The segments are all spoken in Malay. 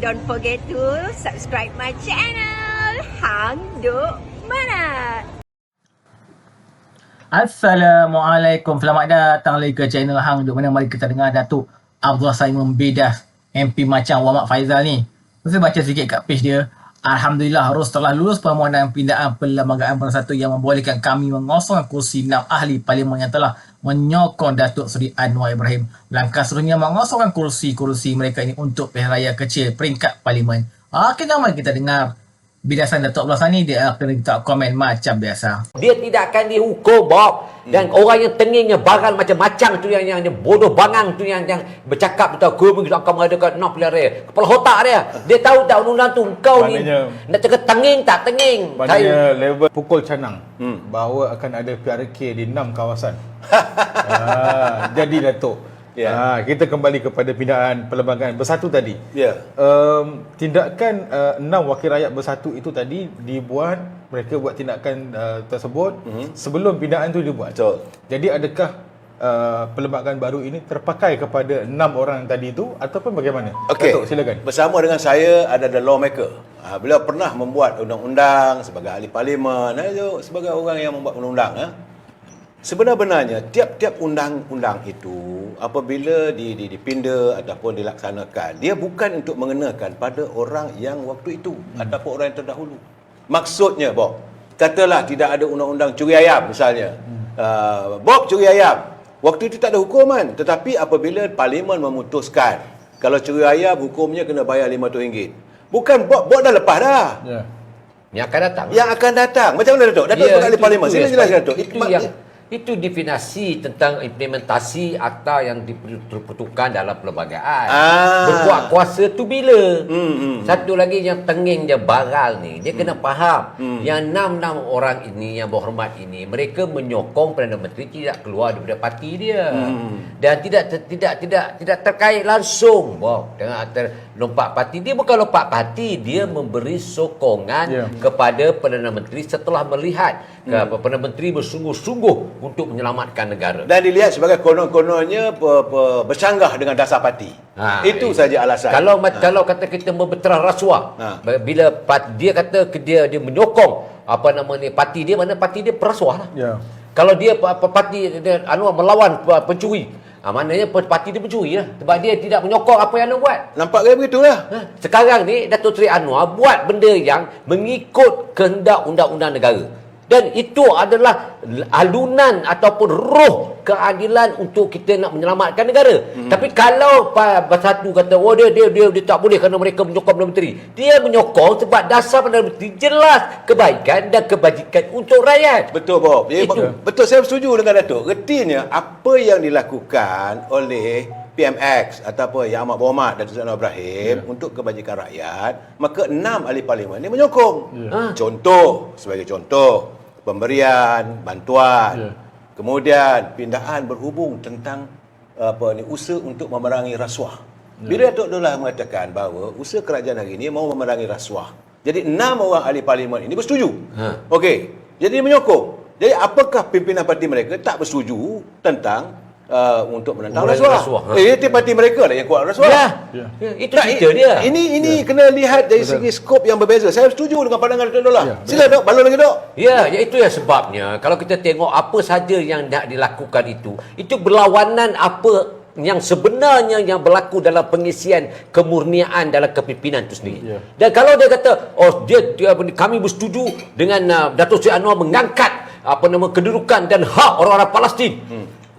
don't forget to subscribe my channel Hang Duk Mana. Assalamualaikum. Selamat datang lagi ke channel Hang Duk Mana. Mari kita dengar Datuk Abdullah Simon Bidas, MP Macang Muhammad Faizal ni. Saya baca sikit kat page dia. Alhamdulillah, Ros telah lulus permohonan pindaan Perlembagaan Bersatu yang membolehkan kami mengosongkan kursi 6 ahli parlimen yang telah menyokong Datuk Seri Anwar Ibrahim. Langkah seterusnya mengosongkan kursi-kursi mereka ini untuk pilihan raya kecil peringkat parlimen. Kita mari kita dengar bidasan Datuk Abdullah ni. Dia akan kita komen macam biasa. Dia tidak akan dihukum, Bob. Dan orang yang tengingnya baral macam-macam tu, yang bodoh bangang tu, yang bercakap tu, kami akan mengadakan 6 pilihan raya. Kepala otak dia. Dia tahu tak undang-undang tu kau ni nak cakap tenging tak tenging. Maknanya level pukul canang bahawa akan ada PRK di 6 kawasan. Jadi Datuk, kita kembali kepada pindaan Perlembagaan Bersatu tadi. Tindakan 6 wakil rakyat bersatu itu tadi dibuat, mereka buat tindakan tersebut sebelum pindaan itu dibuat. Betul. Jadi adakah perlembagaan baru ini terpakai kepada 6 orang tadi itu ataupun bagaimana? Okey. Datuk, silakan. Bersama dengan saya ada the lawmaker. Beliau pernah membuat undang-undang sebagai ahli parlimen, sebagai orang yang membuat undang-undang. Sebenarnya tiap-tiap undang-undang itu apabila dipinda ataupun dilaksanakan, dia bukan untuk mengenakan pada orang yang waktu itu ataupun orang yang terdahulu. Maksudnya, Bob, katalah tidak ada undang-undang curi ayam misalnya. Bob curi ayam, waktu itu tak ada hukuman, tetapi apabila parlimen memutuskan kalau curi ayam hukumnya kena bayar RM500, bukan Bob dah lepas dah. Yang akan datang. Yang akan datang. Macam mana Datuk? Datuk ahli parlimen. Sila jelaskan Datuk. Itu definasi tentang implementasi akta yang diperuntukkan dalam perlembagaan. Berkuat kuasa tu bila? Satu lagi yang tenging dia baral ni, dia kena faham yang 6 orang ini yang berhormat ini, mereka menyokong Perdana Menteri tidak keluar daripada parti dia. Dan tidak terkait langsung dengan lompat parti. Dia bukan lompat parti, dia memberi sokongan kepada Perdana Menteri setelah melihat Perdana Menteri bersungguh-sungguh untuk menyelamatkan negara. Dan dilihat sebagai konon-kononnya bercanggah dengan dasar parti. Itu saja alasan. Kalau kata kita berterah rasuah, bila dia kata dia menyokong parti dia, mana parti dia perasuah lah. Kalau dia parti dia, Anwar melawan pencuri, maknanya parti dia pencuri lah, sebab dia tidak menyokong apa yang Anwar buat. Nampak ke begitulah. Sekarang ni Datuk Seri Anwar buat benda yang mengikut kehendak undang-undang negara. Dan itu adalah alunan ataupun roh keadilan untuk kita nak menyelamatkan negara. Tapi kalau Bersatu kata, dia tak boleh kerana mereka menyokong Perdana Menteri. Dia menyokong sebab dasar Perdana Menteri jelas kebaikan dan kebajikan untuk rakyat. Betul, Bob. Betul, saya setuju dengan Datuk. Retinya apa yang dilakukan oleh PMX ataupun Yang Amat Berhormat Datuk Seri Anwar Ibrahim untuk kebajikan rakyat, maka 6 ahli parlimen ini menyokong. Contoh, sebagai contoh, pemberian bantuan, kemudian pindaan berhubung tentang usaha untuk memerangi rasuah. Bila Datuk Abdullah mengatakan bahawa usaha kerajaan hari ini mau memerangi rasuah, jadi 6 orang ahli parlimen ini bersetuju. Okey, jadi menyokong. Jadi apakah pimpinan parti mereka tak bersetuju tentang untuk menentang rasuah? Itu parti mereka lah yang kuat rasuah. Itu cerita dia. Ini kena lihat dari segi skop yang berbeza. Saya setuju dengan pandangan Datuk Abdullah. Sila Dok, balon lagi Dok. Itu yang sebabnya kalau kita tengok apa saja yang nak dilakukan itu berlawanan apa yang sebenarnya yang berlaku dalam pengisian kemurnian dalam kepimpinan itu sendiri. Dan kalau dia kata, kami bersetuju dengan Datuk Seri Anwar mengangkat kedudukan dan hak orang-orang Palestin.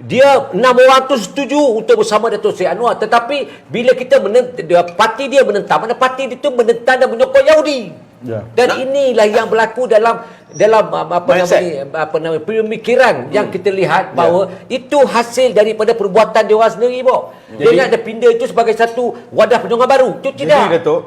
Dia 6 orang tu setuju untuk bersama Datuk Seri Anwar, tetapi bila kita parti dia menentang, mana parti dia tu menentang dan menyokong Yahudi. Dan inilah yang berlaku dalam pemikiran yang kita lihat bahawa itu hasil daripada perbuatan dia orang sendiri, Dia nak ada pindah itu sebagai satu wadah perjuangan baru. Itu tidak. Jadi Datuk,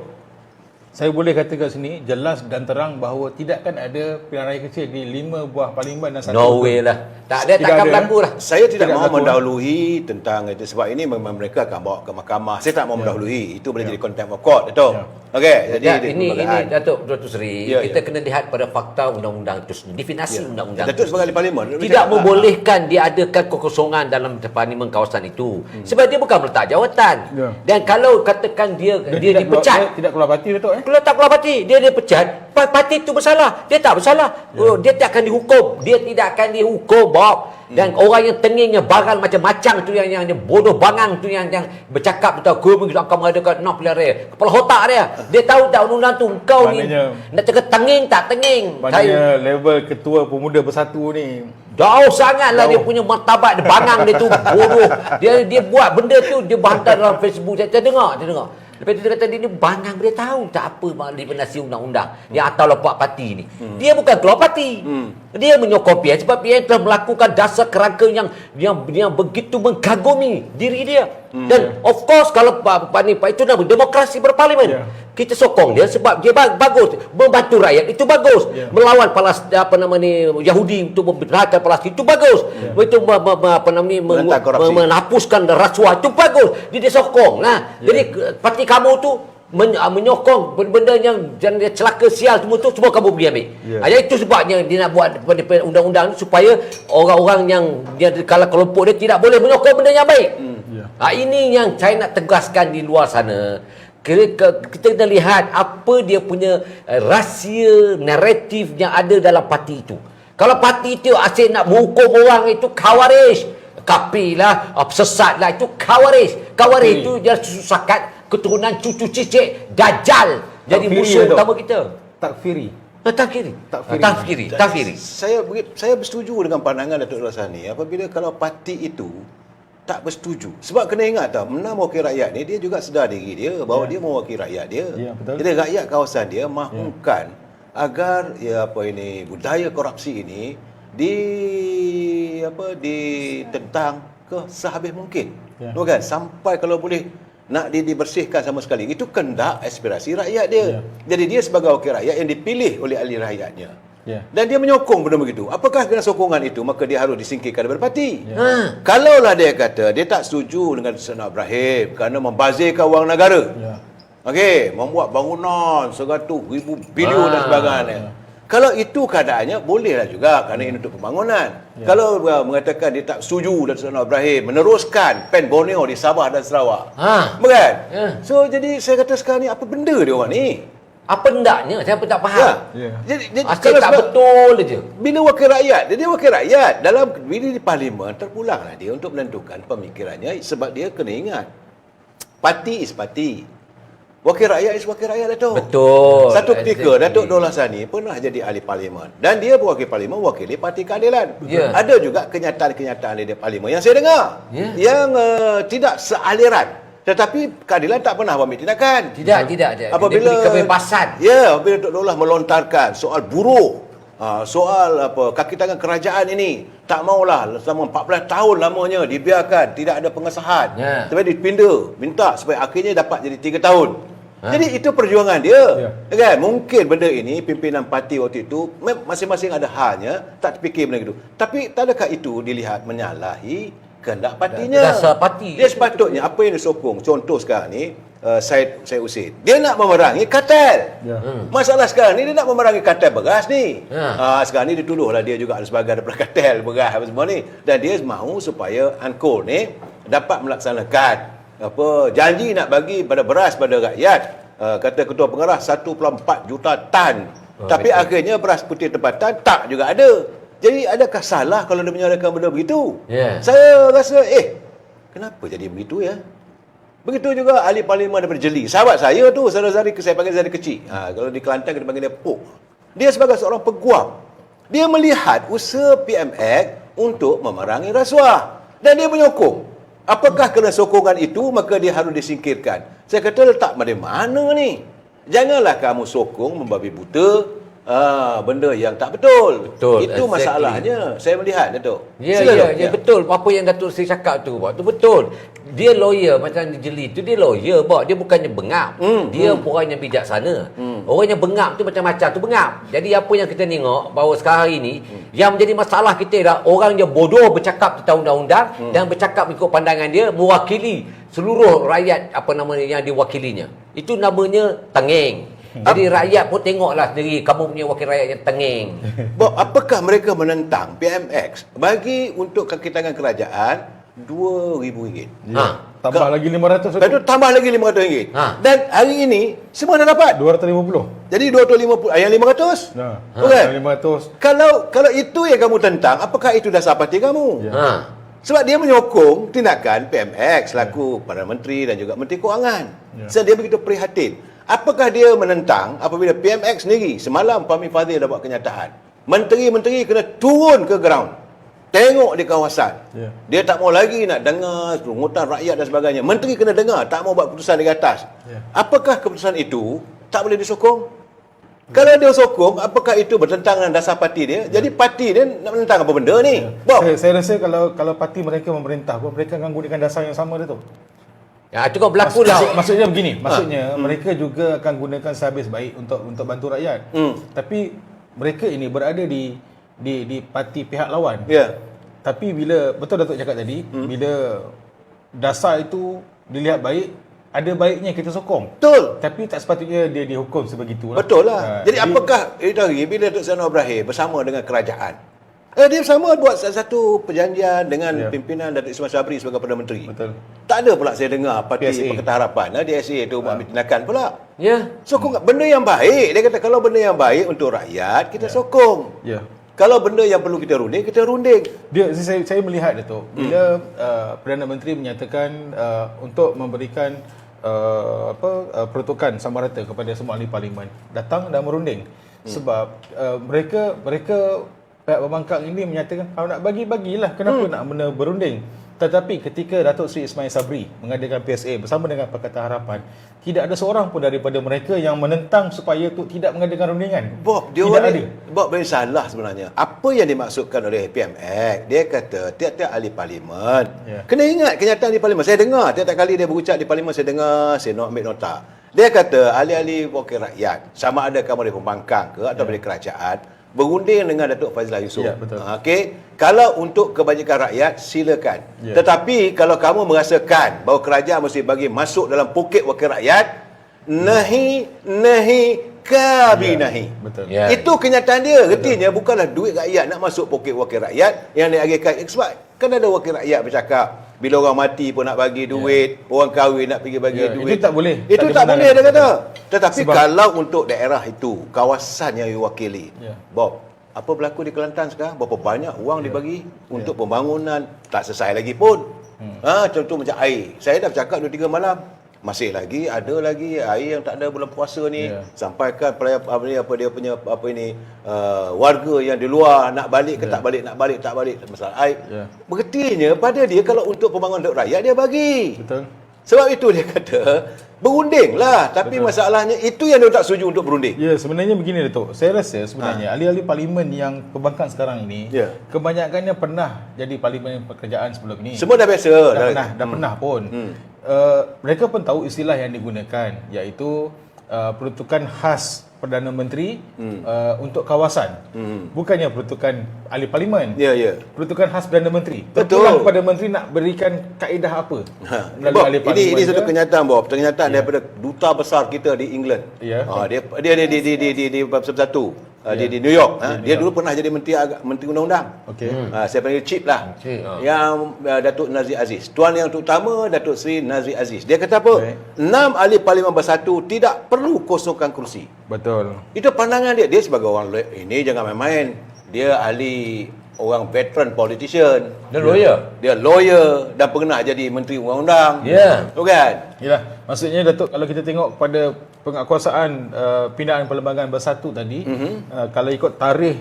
Saya boleh kata kat sini jelas dan terang bahawa tidak kan ada pilihan raya kecil di 5 buah parlimen dan 1 No way lah. Tak ada, Tidak takkan ada, berlaku lah. Saya tidak Tidak mahu berlaku. mendahului tentang itu sebab ini memang mereka akan bawa ke mahkamah. Saya tak mahu mendahului. Itu boleh jadi contempt of court, Datuk. Okey, jadi Ya, di ini perlembagaan. Datuk Seri, Ya, kita ya. kena lihat pada fakta undang-undang itu sendiri, definasi undang-undang. Datuk sebagai ahli parlimen Tidak membolehkan diadakan kekosongan dalam parlimen kawasan itu. Sebab dia bukan meletak jawatan. Ya. Dan kalau katakan dia Dan dia tidak dipecat, keluar, tidak keluar parti Datuk kalau tak keluar parti, dia dipecat, parti itu bersalah. Dia tak bersalah. Oh, dia tak akan dihukum. Dia tidak akan dihukum, Bob. Dan orang yang tengingnya baral macam-macam tu yang bodoh bangang tu yang bercakap tu aku akan mengadakan 6 pilihan raya. Kepala otak dia. Dia tahu tak undang-undang tu kau ni Maknanya- nak cakap tenging tak tenging. Maknanya level ketua pemuda bersatu ni Jauh sangatlah dia punya martabat, dia bangang dia tu bodoh. Dia buat benda tu, dia hantar dalam Facebook. Saya dengar. Lepas tu dia kata dia ni bangang, dia tahu tak apa definisi undang-undang yang atau lepak parti ni. Dia bukan keluar parti. Dia menyokong PN sebab PN telah melakukan dasar kerangka yang begitu mengkagumi diri dia. Dan of course kalau Pak itu nama demokrasi berparlimen. Ya. Kita sokong dia sebab dia bagus, membantu rakyat itu bagus. Melawan Yahudi untuk membenarkan Palestin itu bagus. Itu Menentang korupsi. menghapuskan rasuah itu bagus. Dia sokong lah. Jadi parti kamu tu menyokong benda-benda yang celaka sial semua kamu boleh ambil. Jadi itu sebabnya dia nak buat undang-undang ni supaya orang-orang yang dia kalau kelompok dia tidak boleh menyokong benda yang baik. Ini yang saya nak tegaskan di luar sana. Kita kena lihat apa dia punya rahsia naratif yang ada dalam parti itu. Kalau parti itu asyik nak menghukum orang itu khawarij, kapilah, sesat lah, itu khawarij. Khawarij itu dia susahkan keturunan cucu cicit Dajjal jadi Takfiri musuh lah, Dok. utama kita. takfiri. Takfiri. Saya bersetuju dengan pandangan Datuk Rasani apabila kalau parti itu tak bersetuju. Sebab kena ingat tau, menang wakil rakyat ni dia juga sedar diri dia bahawa dia mewakili rakyat dia. Ya, betul. Jadi rakyat kawasan dia mahukan agar budaya korupsi ini ditentang ke sehabis mungkin. Kan? Sampai kalau boleh nak dibersihkan sama sekali. Itu kehendak aspirasi rakyat dia. Jadi dia sebagai wakil rakyat yang dipilih oleh ahli rakyatnya. Dan dia menyokong benda begitu. Apakah dengan sokongan itu maka dia harus disingkirkan daripada parti. Kalaulah dia kata dia tak setuju dengan Sena Ibrahim kerana membazirkan wang negara. Okey, membuat bangunan 100,000 bilion dan sebagainya. Kalau itu keadaannya bolehlah juga kerana ini untuk pembangunan. Kalau mengatakan dia tak setuju dengan Sena Ibrahim meneruskan PEN Borneo di Sabah dan Sarawak. Bukan? So jadi saya kata sekarang ni apa benda dia orang ni? Apa hendaknya? Saya pun tak faham. Jadi Asyik kalau tak sebab- betul aja. bila wakil rakyat, dia wakil rakyat bila di parlimen terpulanglah dia untuk menentukan pemikirannya sebab dia kena ingat parti is parti. Wakil rakyat is wakil rakyat Datuk. Betul. Satu ketika Exactly. Datuk Nur Lahsani pernah jadi ahli parlimen dan dia wakil parlimen wakili Parti Keadilan. Ya. Ada juga kenyataan-kenyataan di parlimen yang saya dengar yang tidak sealiran. Tetapi keadilan tak pernah ambil tindakan. Tidak. Apabila Dia beri kebebasan. apabila Dr. Dollah melontarkan soal buruh, soal kaki tangan kerajaan ini tak maulah selama 14 tahun lamanya dibiarkan tidak ada pengesahan. Tapi dipinda, minta supaya akhirnya dapat jadi 3 tahun. Jadi itu perjuangan dia. Kan? Mungkin benda ini pimpinan parti waktu itu masing-masing ada halnya, tak terfikir benda itu. Tapi tak adakah itu dilihat menyalahi kehendak partinya? Dasar parti. Dia sepatutnya apa yang disokong. Contoh sekarang ni Syed Husin. Dia nak memerangi kartel. Masalah sekarang ni dia nak memerangi kartel beras ni. Sekarang ni dituduhlah dia juga sebagai daripada kartel beras apa semua ni. Dan dia mahu supaya Ankor ni dapat melaksanakan janji nak bagi pada beras pada rakyat. Kata ketua pengarah 1.4 juta tan. Tapi akhirnya beras putih tempatan tak juga ada. Jadi adakah salah kalau dia menyalahkan benda begitu? Saya rasa kenapa jadi begitu ya? Begitu juga ahli parlimen daripada Jeli. Sahabat saya tu, saudara Zari, saya panggil Zari kecil. Kalau di Kelantan kita panggil dia Pok. Dia sebagai seorang peguam. Dia melihat usaha PMX untuk memerangi rasuah. Dan dia menyokong. Apakah kerana sokongan itu maka dia harus disingkirkan? Saya kata letak dari mana ni? Janganlah kamu sokong membabi buta benda yang tak betul. Betul, Itu exactly. masalahnya. Saya melihat, Datuk. Ya, Sila, Dok. ya, betul. Apa yang Datuk Seri cakap tu, Bok, tu betul. Dia lawyer macam Jeli tu, dia lawyer, Bok. Dia bukannya bengap. Dia orang yang bijaksana. Orang yang bengap tu macam-macam tu bengap. Jadi apa yang kita tengok bahawa sekarang hari ni, yang menjadi masalah kita adalah orang yang bodoh bercakap tentang undang-undang dan bercakap ikut pandangan dia, mewakili seluruh rakyat apa namanya yang diwakilinya. Itu namanya tengeng. Jadi rakyat pun tengoklah sendiri, kamu punya wakil rakyat yang tengeng. Bob, apakah mereka menentang PMX bagi untuk kaki tangan kerajaan RM2,000? Tambah lagi 500. Lepas tu tambah lagi RM500. Dan hari ini semua dah dapat. 250. Jadi 250, yang 500. Nah, Bukan? 500. Kalau itu yang kamu tentang, apakah itu dasar parti kamu? Sebab dia menyokong tindakan PMX selaku Perdana Menteri dan juga Menteri Kewangan. So dia begitu prihatin. Apakah dia menentang apabila PMX sendiri semalam Fahmi Fadzil dah buat kenyataan. Menteri-menteri kena turun ke ground. Tengok di kawasan. Dia tak mau lagi nak dengar rungutan rakyat dan sebagainya. Menteri kena dengar, tak mau buat keputusan di atas. Apakah keputusan itu tak boleh disokong? Kalau dia sokong, apakah itu bertentangan dengan dasar parti dia? Jadi parti dia nak menentang apa benda ni? Bob. Saya rasa kalau parti mereka memerintah pun, mereka akan gunakan dasar yang sama dia tu. Ya, itu kau berlaku lah. Maksudnya begini, mereka juga akan gunakan sehabis baik untuk bantu rakyat. Tapi mereka ini berada di parti pihak lawan. Tapi bila betul Datuk cakap tadi, bila dasar itu dilihat baik, ada baiknya kita sokong. Betul. Tapi tak sepatutnya dia dihukum sebegitulah. Betul lah. Jadi apakah bila Dr. Zainal Ibrahim bersama dengan kerajaan, dia sama buat satu perjanjian dengan pimpinan Datuk Ismail Sabri sebagai Perdana Menteri. Betul. Tak ada pula saya dengar Parti PSA. Pakatan Harapan, DSA itu buat ambil tindakan pula. Ya. Sokong benda yang baik. Dia kata kalau benda yang baik untuk rakyat, kita sokong. Kalau benda yang perlu kita runding, kita runding. Saya melihat Datuk, bila Perdana Menteri menyatakan untuk memberikan peruntukan sama rata kepada semua ahli parlimen, datang dan merunding. Sebab mereka pihak pembangkang ini menyatakan kalau nak bagilah, kenapa nak berunding. Tetapi ketika Datuk Seri Ismail Sabri mengadakan PSA bersama dengan Pakatan Harapan, tidak ada seorang pun daripada mereka yang menentang supaya tu tidak mengadakan rundingan. Bob, dia tidak orang ada. ni Bob benda salah sebenarnya. Apa yang dimaksudkan oleh PMX, dia kata tiap-tiap ahli parlimen kena ingat kenyataan di parlimen. Saya dengar tiap-tiap kali dia berucap di parlimen, saya dengar, saya nak ambil nota. Dia kata ahli-ahli wakil rakyat, sama ada kamu dari pembangkang ke atau dari kerajaan, berunding dengan Datuk Fazllah Yusof. Betul. Okey, kalau untuk kebajikan rakyat silakan. Tetapi kalau kamu merasakan bahawa kerajaan mesti bagi masuk dalam poket wakil rakyat, nahi kabinahi. Betul. Itu kenyataan dia. Artinya bukanlah duit rakyat nak masuk poket wakil rakyat yang diagihkan. Sebab kan ada wakil rakyat bercakap bila orang mati pun nak bagi duit, orang kahwin nak pergi bagi duit. Itu tak boleh. Itu tak boleh dia kata. Tetapi kalau untuk daerah itu, kawasan yang diwakili, Bob, apa berlaku di Kelantan sekarang? Berapa banyak wang dibagi untuk pembangunan, tak selesai lagi pun. Contoh macam air. Saya dah bercakap 2-3 malam. Masih lagi ada lagi air yang tak ada bulan puasa ni. Sampaikan dia punya warga yang di luar nak balik ke tak balik, masalah air. Berartinya pada dia kalau untuk pembangunan untuk rakyat dia bagi. Betul. Sebab itu dia kata berunding lah. Tapi masalahnya itu yang dia tak setuju untuk berunding. Ya, sebenarnya begini Datuk. Saya rasa sebenarnya ahli-ahli parlimen yang pembangkang sekarang ini, kebanyakannya pernah jadi parlimen pekerjaan sebelum ini. Semua dah biasa. Dah pernah pun. Mereka pun tahu istilah yang digunakan, iaitu peruntukan khas Perdana Menteri untuk kawasan. Bukannya peruntukan ahli parlimen. Peruntukan khas Perdana Menteri. Terpulang kepada menteri nak berikan kaedah apa melalui ahli parlimen. Ini satu kenyataan, Bob. Kenyataan daripada duta besar kita di England. Dia di bab 1 di New York. Dia dulu pernah jadi menteri undang-undang. Saya panggil Chief lah. Yang Datuk Nazir Aziz. Tuan yang utama Datuk Seri Nazir Aziz. Dia kata apa? 6 ahli parlimen bersatu tidak perlu kosongkan kerusi. Betul. Itu pandangan dia. Dia sebagai orang ini jangan main-main. Dia ahli orang veteran politician. Dia lawyer dan pernah jadi menteri undang-undang. Bukan? Yalah, maksudnya Datuk, kalau kita tengok pada penguatkuasaan pindaan perlembagaan bersatu tadi, kalau ikut tarikh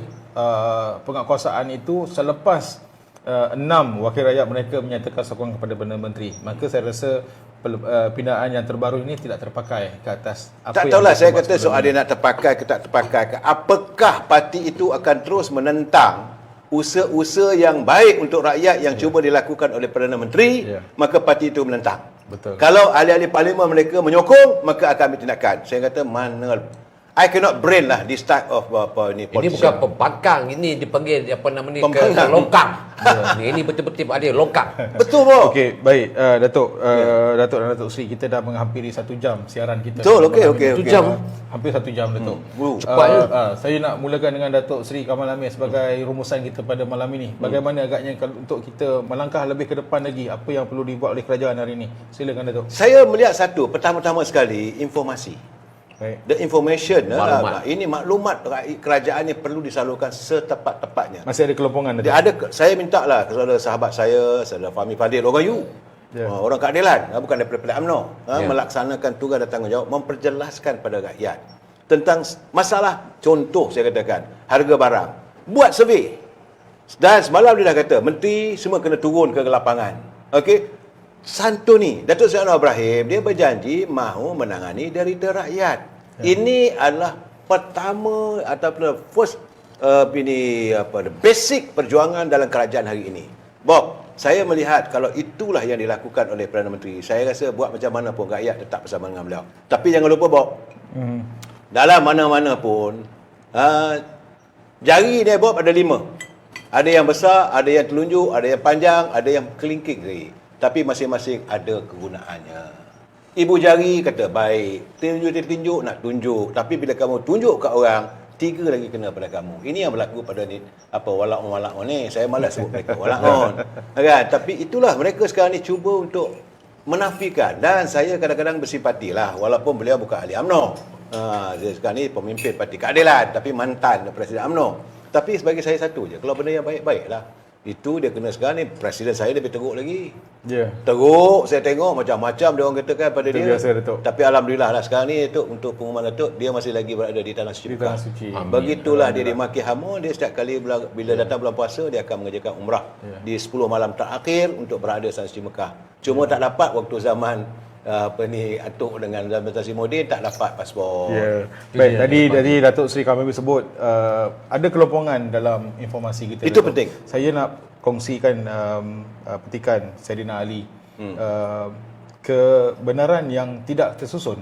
penguatkuasaan itu selepas 6 wakil rakyat mereka menyatakan sokongan kepada Perdana Menteri, maka saya rasa pindaan yang terbaru ini tidak terpakai ke atas apa Tak yang tahulah, saya kita buat kata sebelum soal ini. dia nak terpakai ke tak terpakai ke. Apakah parti itu akan terus menentang usaha-usaha yang baik untuk rakyat yang cuba dilakukan oleh Perdana Menteri, maka parti itu menentang. Betul. Kalau ahli-ahli parlimen mereka menyokong, maka akan ambil tindakan. Saya kata mana, I cannot brain lah this type of Ini bukan pembangkang, ini dipanggil apa nama ni, ke longkang. Ini betul-betul ada longkang. Betul, bro. Okey, baik, Datuk, Datuk dan Datuk Seri, kita dah menghampiri 1 jam siaran kita. Betul, okey. 1 jam. Hampir 1 jam, Datuk. Cepat je. Saya nak mulakan dengan Datuk Seri Kamal Amir sebagai rumusan kita pada malam ini. Bagaimana agaknya untuk kita melangkah lebih ke depan lagi, apa yang perlu dibuat oleh kerajaan hari ini? Silakan, Datuk. Saya melihat satu, pertama-tama sekali, informasi. Baik. The information, Maklumat. ini maklumat kerajaan ni perlu disalurkan setepat-tepatnya. Masih ada kelompongan, Datuk? Dia ada, saya minta lah kepada sahabat saya, saudara Fahmi Fadil Orayu, orang keadilan, bukan daripada UMNO, melaksanakan tugas dan tanggungjawab, memperjelaskan pada rakyat tentang masalah, contoh saya katakan, harga barang. Buat survey. Dan semalam dia dah kata, menteri semua kena turun ke lapangan. Okey? Santuni, Datuk Seri Anwar Ibrahim, dia berjanji mahu menangani derita rakyat. Ini adalah pertama ataupun first the basic perjuangan dalam kerajaan hari ini. Bob, saya melihat kalau itulah yang dilakukan oleh Perdana Menteri, saya rasa buat macam mana pun rakyat tetap bersama dengan beliau. Tapi jangan lupa, Bob, dalam mana-mana pun jari dia, Bob, ada 5. Ada yang besar, ada yang telunjuk, ada yang panjang, ada yang kelingking jari. Tapi masing-masing ada kegunaannya. Ibu jari kata baik, tunjuk nak tunjuk. Tapi bila kamu tunjuk kat orang, 3 lagi kena pada kamu. Ini yang berlaku pada ni walak-on ni. Saya malas sebut mereka walak-on. Kan? Tapi itulah mereka sekarang ni cuba untuk menafikan. Dan saya kadang-kadang bersipati lah, walaupun beliau bukan ahli UMNO. Dia sekarang ni pemimpin Parti Keadilan, tapi mantan Presiden UMNO. Tapi sebagai saya satu je, kalau benda yang baik-baik lah, itu dia kena sekarang ni, Presiden saya lebih teruk lagi. Teruk, saya tengok macam-macam dia orang katakan pada dia. Biasa, Datuk. Tapi Alhamdulillah lah sekarang ni, Datuk, untuk pengumuman Datuk, dia masih lagi berada di Tanah Suci. Di Tanah Suci. Begitulah dia dimaki hama, dia setiap kali bila datang bulan puasa, dia akan mengerjakan umrah di 10 malam terakhir untuk berada di Tanah Suci Mekah. Cuma tak dapat waktu zaman Atuk dengan Zaman Tan Sri Muhyiddin tak dapat pasport. Baik, tadi Datuk Seri kami sebut ada kelompongan dalam informasi kita. Itu Datuk. penting. Saya nak kongsikan petikan Saidina Ali. Kebenaran yang tidak tersusun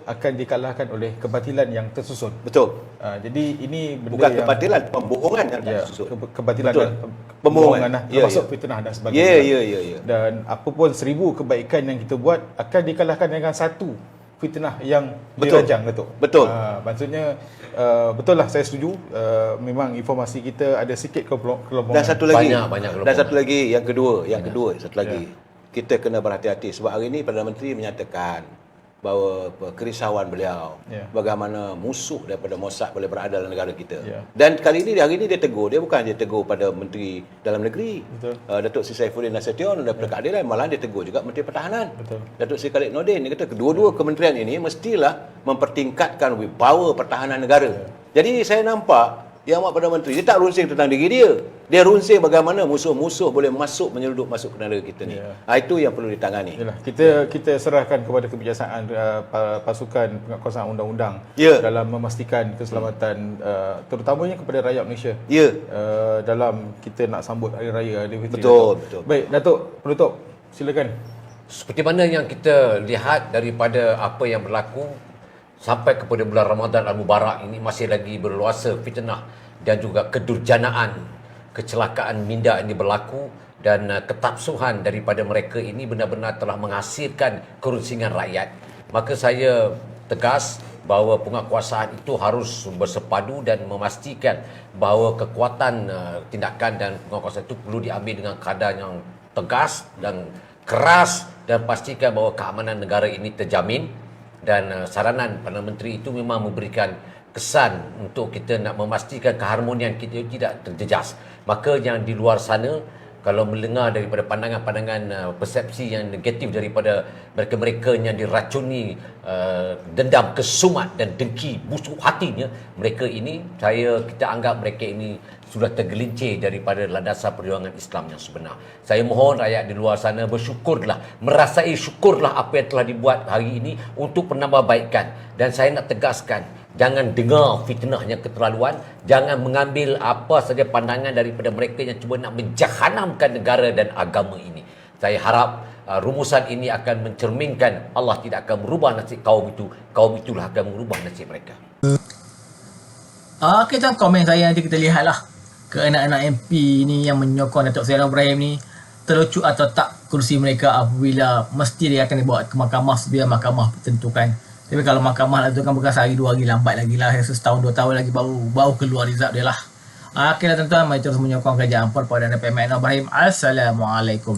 akan dikalahkan oleh kebatilan yang tersusun. Betul. Jadi ini benda Bukan yang kebatilan, pembohongan yang tak tersusun. Kebatilan Betul. dan Pembohongan. termasuk fitnah dan sebagainya. Ya. Dan apapun 1000 kebaikan yang kita buat akan dikalahkan dengan 1 fitnah yang Betul. dirajang, Datuk. Betul. Maksudnya betul lah, saya setuju. Memang informasi kita ada sikit kelompongan. Dan satu lagi, Banyak dan satu lagi yang kedua, satu lagi. Kita kena berhati-hati sebab hari ini Perdana Menteri menyatakan bahawa kerisauan beliau bagaimana musuh daripada Mossad boleh berada dalam negara kita. Dan hari ini dia tegur, dia bukan dia tegur pada Menteri Dalam Negeri, Datuk Seri Saifuddin Nasution daripada Keadilan, malah dia tegur juga Menteri Pertahanan, Datuk Seri Khalid Nordin. Dia kata kedua-dua kementerian ini mestilah mempertingkatkan wibawa pertahanan negara. Jadi saya nampak Yang Amat Perdana Menteri, dia tak runsing tentang diri dia. Dia runsing bagaimana musuh-musuh boleh menyelundup masuk ke negara kita ni. Itu yang perlu ditangani. Yalah, kita serahkan kepada kebijaksanaan pasukan penguatkuasaan undang-undang dalam memastikan keselamatan terutamanya kepada rakyat Malaysia. Dalam kita nak sambut Hari Raya Aidilfitri. Betul. Baik, Datuk, penutup, silakan. Seperti mana yang kita lihat daripada apa yang berlaku sampai kepada bulan Ramadan Al-Mubarak ini, masih lagi berluasa fitnah dan juga kedurjanaan, kecelakaan minda ini berlaku, dan ketapsuhan daripada mereka ini benar-benar telah menghasilkan kerunsingan rakyat. Maka saya tegas bahawa penguatkuasaan itu harus bersepadu dan memastikan bahawa kekuatan tindakan dan penguatkuasaan itu perlu diambil dengan kadar yang tegas dan keras, dan pastikan bahawa keamanan negara ini terjamin. Dan saranan Perdana Menteri itu memang memberikan kesan untuk kita nak memastikan keharmonian kita tidak terjejas. Maka yang di luar sana kalau mendengar daripada pandangan-pandangan persepsi yang negatif daripada mereka-mereka yang diracuni dendam, kesumat dan dengki busuk hatinya, kita anggap mereka ini sudah tergelincir daripada landasan perjuangan Islam yang sebenar. Saya mohon rakyat di luar sana bersyukurlah, merasai syukurlah apa yang telah dibuat hari ini untuk penambahbaikan. Dan saya nak tegaskan, jangan dengar fitnah yang keterlaluan, jangan mengambil apa saja pandangan daripada mereka yang cuba nak menjahanamkan negara dan agama ini. Saya harap rumusan ini akan mencerminkan Allah tidak akan merubah nasib kaum itulah akan merubah nasib mereka. Kita komen saya nanti kita lihatlah ke anak-anak MP ni yang menyokong Datuk Seri Ibrahim ni terlucut atau tak kursi mereka apabila mesti dia akan dibawa ke mahkamah biar mahkamah tentukan. Tapi kalau mahkamah lah tentukan bukan sehari 2 hari, lambat lagi lah, setahun 2 tahun lagi baru keluar result dia lah. Okeylah tuan-tuan, mari terus menyokong kerajaan pada PMN Ibrahim. Assalamualaikum.